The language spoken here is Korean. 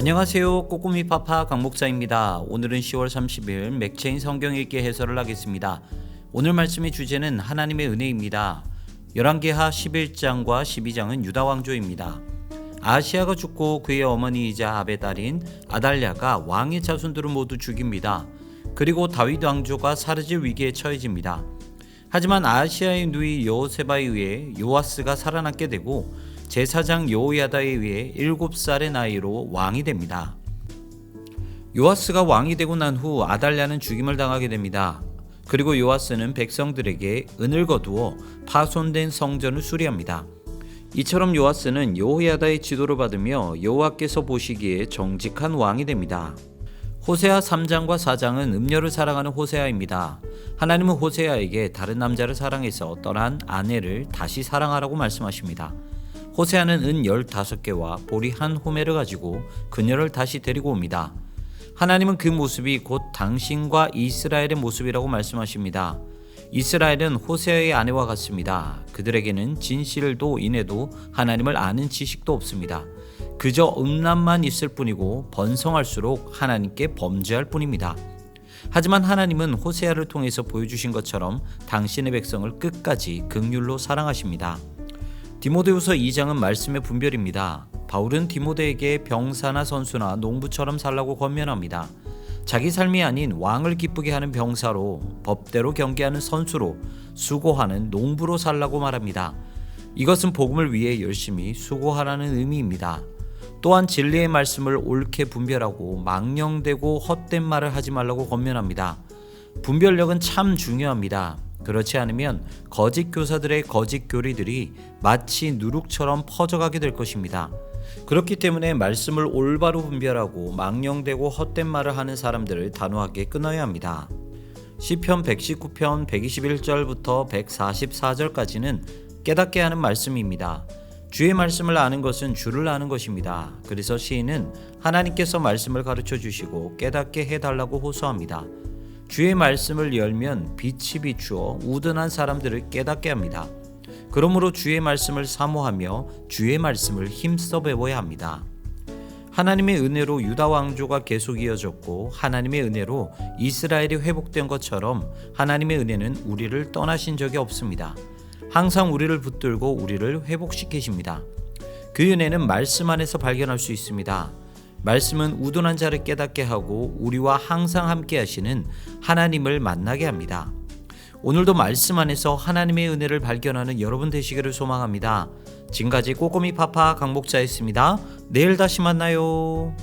안녕하세요. 꼬꼬미 파파 강목사입니다. 오늘은 10월 30일 맥체인 성경 읽기 해설을 하겠습니다. 오늘 말씀의 주제는 하나님의 은혜입니다. 열왕기하 11장과 12장은 유다 왕조입니다. 아하시아가 죽고 그의 어머니이자 아벨의 딸인 아달랴가 왕의 자손들을 모두 죽입니다. 그리고 다윗 왕조가 사르질 위기에 처해집니다. 하지만 아하시아의 누이 여호세바에 의해 요아스가 살아남게 되고 제사장 여호야다에 의해 7살의 나이로 왕이 됩니다. 요아스가 왕이 되고 난 후 아달랴는 죽임을 당하게 됩니다. 그리고 요아스는 백성들에게 은을 거두어 파손된 성전을 수리합니다. 이처럼 요아스는 여호야다의 지도를 받으며 여호와께서 보시기에 정직한 왕이 됩니다. 호세아 3장과 4장은 음녀를 사랑하는 호세아입니다. 하나님은 호세아에게 다른 남자를 사랑해서 떠난 아내를 다시 사랑하라고 말씀하십니다. 호세아는 은 15개와 보리 한 호멜을 가지고 그녀를 다시 데리고 옵니다. 하나님은 그 모습이 곧 당신과 이스라엘의 모습이라고 말씀하십니다. 이스라엘은 호세아의 아내와 같습니다. 그들에게는 진실도 인해도 하나님을 아는 지식도 없습니다. 그저 음란만 있을 뿐이고 번성할수록 하나님께 범죄할 뿐입니다. 하지만 하나님은 호세아를 통해서 보여주신 것처럼 당신의 백성을 끝까지 긍휼로 사랑하십니다. 디모데후서 2장은 말씀의 분별입니다. 바울은 디모데에게 병사나 선수나 농부처럼 살라고 권면합니다. 자기 삶이 아닌 왕을 기쁘게 하는 병사로, 법대로 경계하는 선수로, 수고하는 농부로 살라고 말합니다. 이것은 복음을 위해 열심히 수고하라는 의미입니다. 또한 진리의 말씀을 옳게 분별하고 망령되고 헛된 말을 하지 말라고 권면합니다. 분별력은 참 중요합니다. 그렇지 않으면 거짓 교사들의 거짓 교리들이 마치 누룩처럼 퍼져가게 될 것입니다. 그렇기 때문에 말씀을 올바로 분별하고 망령되고 헛된 말을 하는 사람들을 단호하게 끊어야 합니다. 시편 119편 121절부터 144절까지는 깨닫게 하는 말씀입니다. 주의 말씀을 아는 것은 주를 아는 것입니다. 그래서 시인은 하나님께서 말씀을 가르쳐 주시고 깨닫게 해달라고 호소합니다. 주의 말씀을 열면 빛이 비추어 우둔한 사람들을 깨닫게 합니다. 그러므로 주의 말씀을 사모하며 주의 말씀을 힘써 배워야 합니다. 하나님의 은혜로 유다 왕조가 계속 이어졌고 하나님의 은혜로 이스라엘이 회복된 것처럼 하나님의 은혜는 우리를 떠나신 적이 없습니다. 항상 우리를 붙들고 우리를 회복시키십니다. 그 은혜는 말씀 안에서 발견할 수 있습니다. 말씀은 우둔한 자를 깨닫게 하고 우리와 항상 함께 하시는 하나님을 만나게 합니다. 오늘도 말씀 안에서 하나님의 은혜를 발견하는 여러분 되시기를 소망합니다. 지금까지 꼬꼬미 파파 강목자였습니다. 내일 다시 만나요.